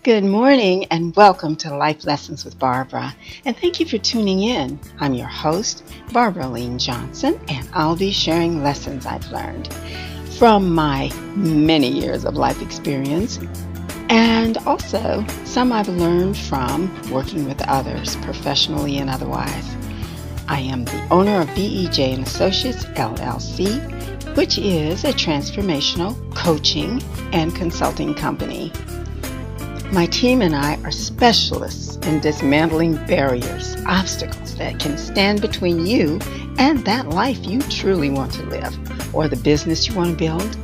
Good morning and welcome to Life Lessons with Barbara. And thank you for tuning in. I'm your host, Barbara Lean Johnson, and I'll be sharing lessons I've learned from my many years of life experience, and also some I've learned from working with others, professionally and otherwise. I am the owner of BEJ Associates, LLC, which is a transformational coaching and consulting company. My team and I are specialists in dismantling barriers, obstacles that can stand between you and that life you truly want to live, or the business you want to build,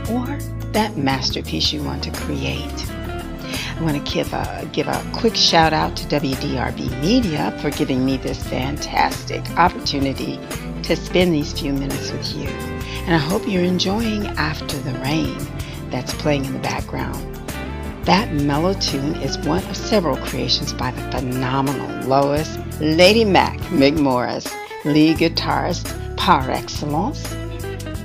or that masterpiece you want to create. I want to give a quick shout out to Wdrb Media for giving me this fantastic opportunity to spend these few minutes with you. And I hope you're enjoying After the Rain that's playing in the background. That mellow tune is one of several creations by the phenomenal Lois Lady Mac McMorris, lead guitarist par excellence.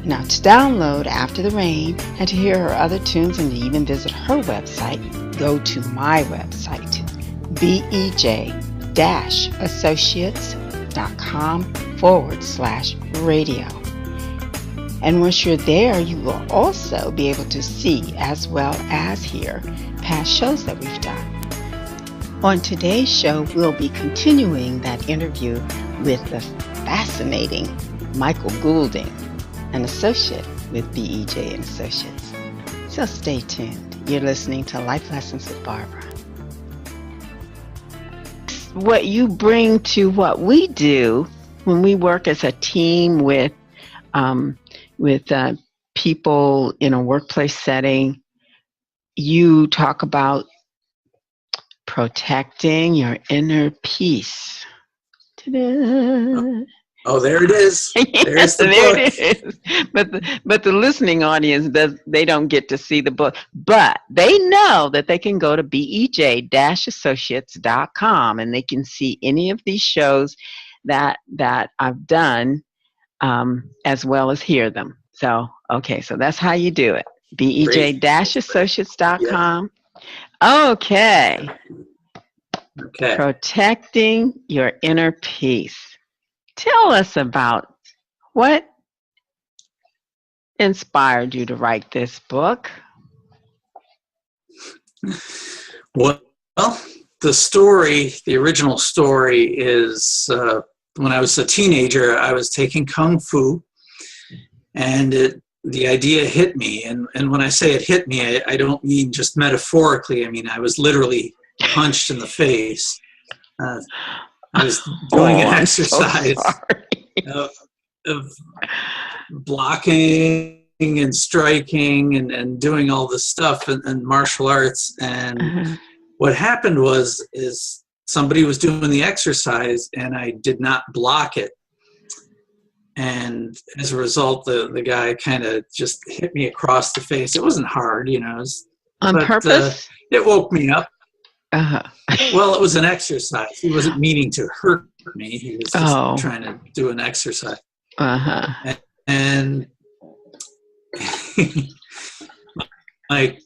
Now to download After the Rain and to hear her other tunes and to even visit her website, go to my website, BEJ-Associates.com/radio. And once you're there, you will also be able to see as well as hear past shows that we've done. On today's show, we'll be continuing that interview with the fascinating Michael Goulding, an associate with BEJ Associates. So stay tuned. You're listening to Life Lessons with Barbara. What you bring to what we do when we work as a team with people in a workplace setting, you talk about protecting your inner peace. Ta-da. Oh, there it is. There's the book. It is. But the listening audience they don't get to see the book, but they know that they can go to BEJ-Associates.com and they can see any of these shows that I've done, as well as hear them. So that's how you do it. BEJ-Associates.com. Okay. Protecting your inner peace. Tell us about what inspired you to write this book. Well, the original story is when I was a teenager, I was taking Kung Fu, and the idea hit me. And when I say it hit me, I don't mean just metaphorically. I mean, I was literally punched in the face. I was doing an exercise of blocking and striking and doing all this stuff and martial arts. And what happened is somebody was doing the exercise and I did not block it. And as a result, the guy kind of just hit me across the face. It wasn't hard, on purpose? It woke me up. Uh-huh. Well, it was an exercise. He wasn't meaning to hurt me. He was just trying to do an exercise. Uh-huh. And my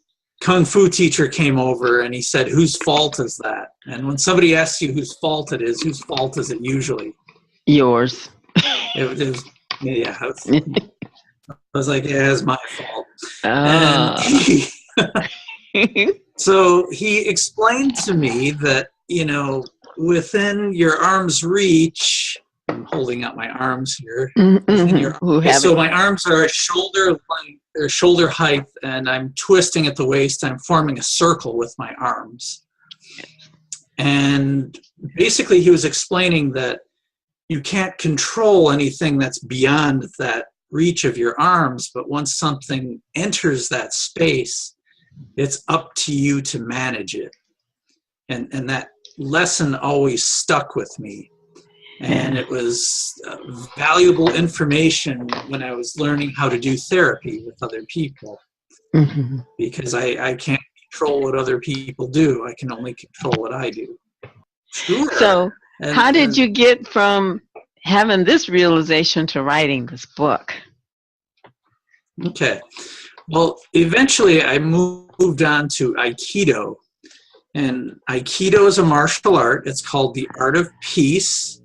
Kung Fu teacher came over and he said, "Whose fault is that?" And when somebody asks you whose fault it is, whose fault is it usually? Yours. It was, yeah. I was like, yeah, it's my fault. And so he explained to me that, within your arm's reach, I'm holding out my arms here. So my arms are shoulder height, and I'm twisting at the waist. I'm forming a circle with my arms. And basically he was explaining that you can't control anything that's beyond that reach of your arms, but once something enters that space, it's up to you to manage it. And that lesson always stuck with me. And it was valuable information when I was learning how to do therapy with other people. Mm-hmm. Because I can't control what other people do. I can only control what I do. Sure. So how did you get from having this realization to writing this book? Okay. Well, eventually I moved on to Aikido. And Aikido is a martial art. It's called the art of peace.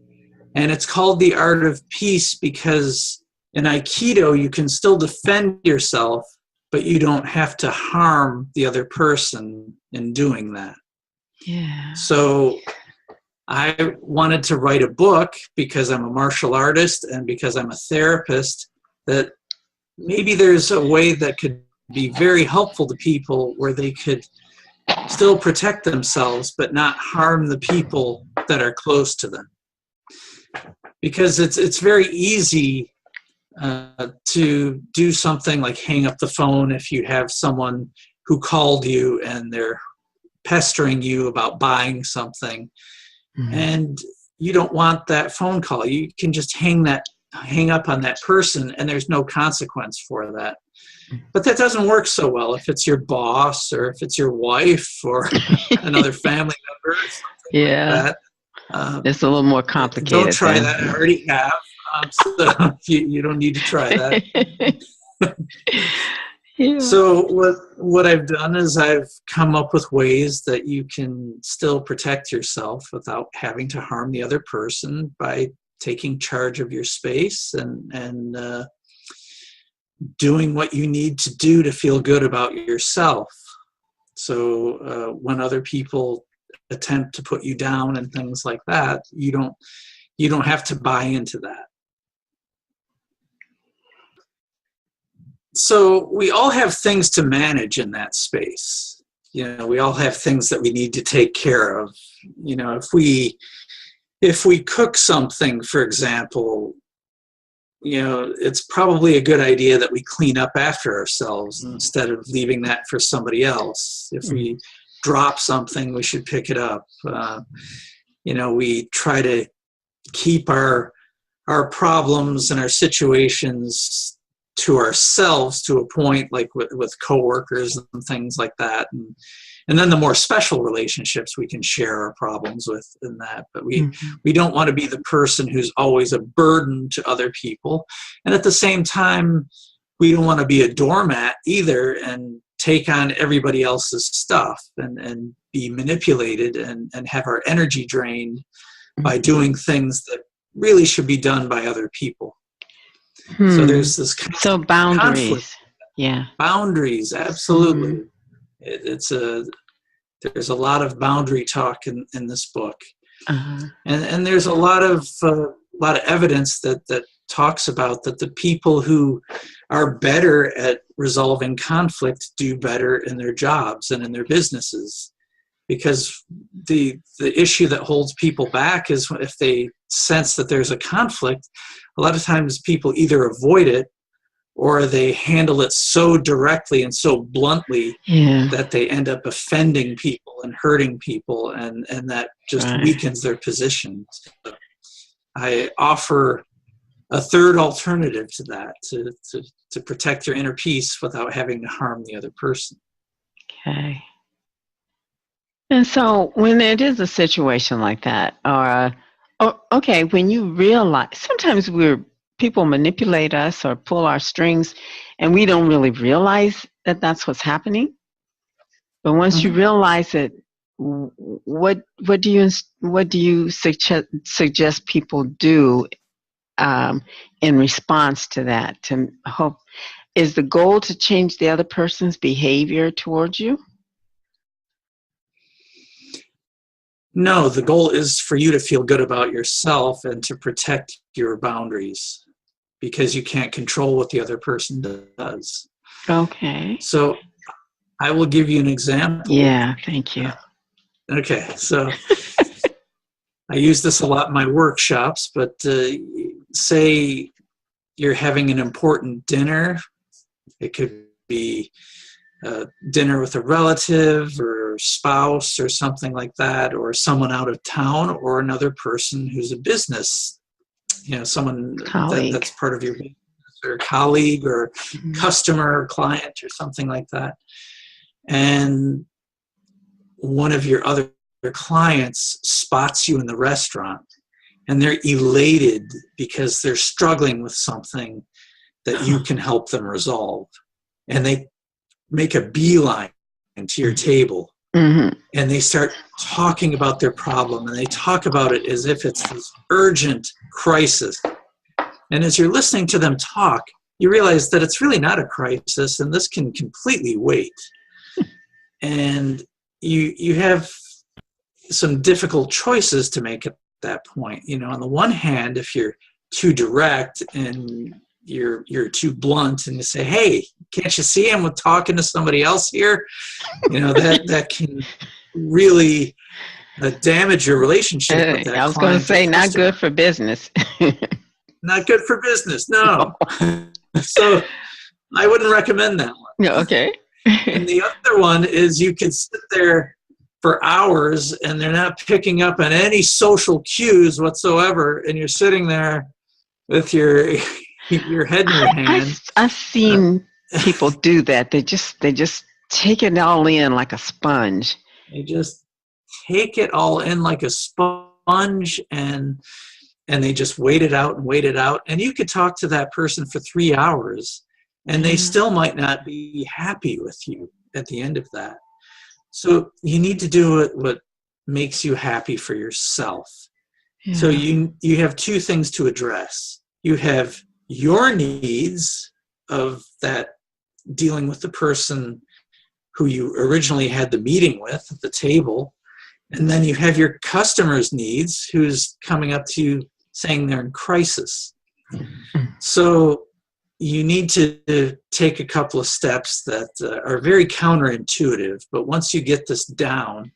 And it's called the art of peace because in Aikido, you can still defend yourself, but you don't have to harm the other person in doing that. Yeah. So I wanted to write a book because I'm a martial artist and because I'm a therapist, that maybe there's a way that could be very helpful to people where they could still protect themselves but not harm the people that are close to them. Because it's very easy to do something like hang up the phone if you have someone who called you and they're pestering you about buying something. Mm-hmm. And you don't want that phone call. You can just hang up on that person and there's no consequence for that. But that doesn't work so well if it's your boss or if it's your wife or another family member or something like that. It's a little more complicated. Don't try that. I already have. So you don't need to try that. Yeah. So what I've done is I've come up with ways that you can still protect yourself without having to harm the other person by taking charge of your space and doing what you need to do to feel good about yourself. So when other people attempt to put you down and things like that, you don't have to buy into that. So we all have things to manage in that space. We all have things that we need to take care of. If we cook something, for example, it's probably a good idea that we clean up after ourselves instead of leaving that for somebody else. If we drop something, we should pick it up. We try to keep our problems and our situations to ourselves to a point, like with coworkers and things like that. And then the more special relationships we can share our problems with in that. But we don't want to be the person who's always a burden to other people. And at the same time, we don't want to be a doormat either and take on everybody else's stuff and be manipulated and have our energy drained by doing things that really should be done by other people. So there's this boundaries. Conflict. Yeah. Boundaries, absolutely. There's a lot of boundary talk in this book. Uh-huh. And there's a lot of evidence that talks about that the people who are better at resolving conflict do better in their jobs and in their businesses. Because the issue that holds people back is if they sense that there's a conflict, a lot of times people either avoid it or they handle it so directly and so bluntly that they end up offending people and hurting people, and that just weakens their position. So I offer a third alternative to that, to protect your inner peace without having to harm the other person. Okay. And so when it is a situation like that, when you realize, sometimes people manipulate us or pull our strings and we don't really realize that that's what's happening. But once you realize it, what do you suggest people do in response to that? Is the goal to change the other person's behavior towards you? No, the goal is for you to feel good about yourself and to protect your boundaries, because you can't control what the other person does. Okay. So I will give you an example. Yeah, thank you. Okay, so I use this a lot in my workshops, but say you're having an important dinner. It could be dinner with a relative or spouse or something like that, or someone out of town, or another person who's a business, someone that's part of your business, or colleague or customer or client or something like that. And one of your other clients spots you in the restaurant and they're elated because they're struggling with something that you can help them resolve. And they make a beeline to your table Mm-hmm. and they start talking about their problem, and they talk about it as if it's this urgent crisis. And as you're listening to them talk, you realize that it's really not a crisis, and this can completely wait. And you have some difficult choices to make at that point. You know, on the one hand, if you're too direct and you're too blunt and you say, hey, can't you see I'm talking to somebody else here? You know, that can really damage your relationship with that I was going to say, not good for business. Not good for business, no. So I wouldn't recommend that one. Okay. And the other one is you can sit there for hours and they're not picking up on any social cues whatsoever, and you're sitting there with your head in your hand. I've seen people do that. They just take it all in like a sponge. They just take it all in like a sponge, and they just wait it out and wait it out. And you could talk to that person for 3 hours, and they still might not be happy with you at the end of that. So you need to do what makes you happy for yourself. Yeah. So you have two things to address. You have your needs of that, dealing with the person who you originally had the meeting with at the table. And then you have your customer's needs, who's coming up to you saying they're in crisis. So you need to take a couple of steps that are very counterintuitive, but once you get this down,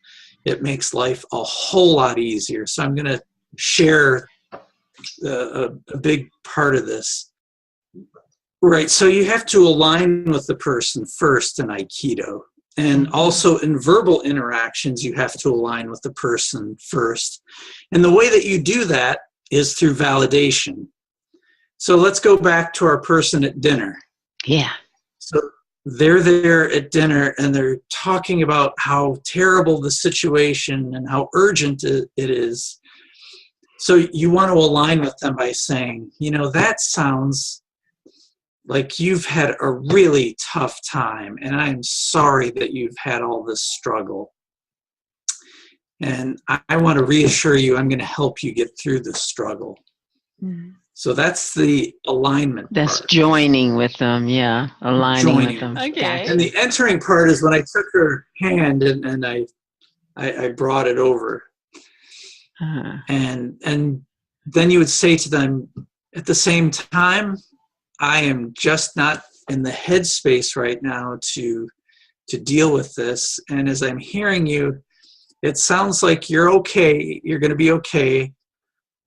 it makes life a whole lot easier. So I'm going to share a big part of this. Right, so you have to align with the person first in Aikido. And also in verbal interactions, you have to align with the person first. And the way that you do that is through validation. So let's go back to our person at dinner. Yeah. So they're there at dinner and they're talking about how terrible the situation and how urgent it is. So you want to align with them by saying, you know, that sounds like you've had a really tough time, and I'm sorry that you've had all this struggle. And I want to reassure you, I'm going to help you get through this struggle. Mm-hmm. So that's the alignment That's part. Joining with them, yeah. Aligning with them. Okay. And the entering part is when I took her hand and I brought it over. Uh-huh. And then you would say to them, at the same time, I am just not in the headspace right now to deal with this. And as I'm hearing you, it sounds like you're okay. You're going to be okay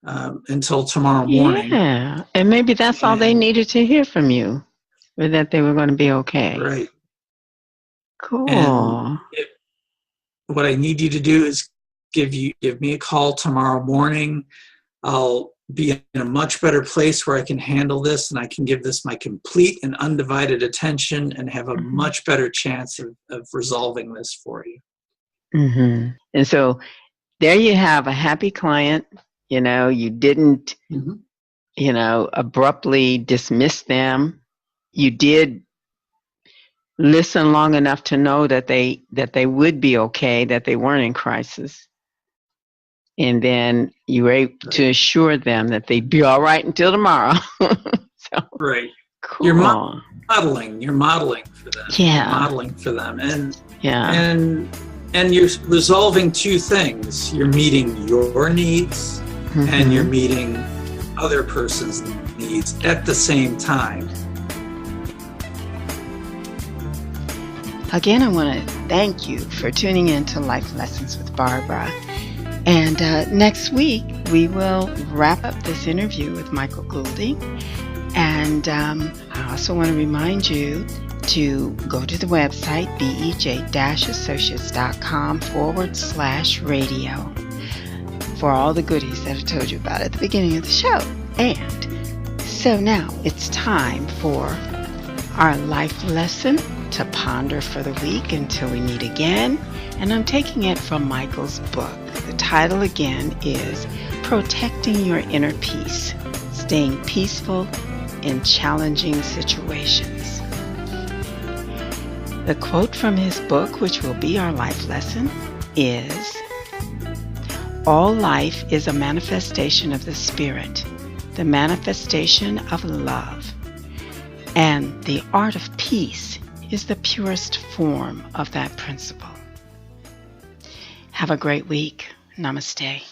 until tomorrow morning. Yeah, and maybe that's all they needed to hear from you, or that they were going to be okay. Right. Cool. And what I need you to do is give me a call tomorrow morning. I'll be in a much better place where I can handle this, and I can give this my complete and undivided attention and have a much better chance of resolving this for you. Mm-hmm. And so there you have a happy client. You know, you didn't, you know, abruptly dismiss them. You did listen long enough to know that they would be okay, that they weren't in crisis. And then you were able to assure them that they'd be all right until tomorrow. So, right. Cool. You're modeling for them. Yeah. You're modeling for them. And you're resolving two things. You're meeting your needs and you're meeting other person's needs at the same time. Again, I want to thank you for tuning in to Life Lessons with Barbara. And next week, we will wrap up this interview with Michael Goulding. And I also want to remind you to go to the website, BEJ-Associates.com/radio for all the goodies that I told you about at the beginning of the show. And so now it's time for our life lesson to ponder for the week until we meet again. And I'm taking it from Michael's book. The title again is Protecting Your Inner Peace, Staying Peaceful in Challenging Situations. The quote from his book, which will be our life lesson, is, "All life is a manifestation of the Spirit, the manifestation of love, and the art of peace is the purest form of that principle." Have a great week. Namaste.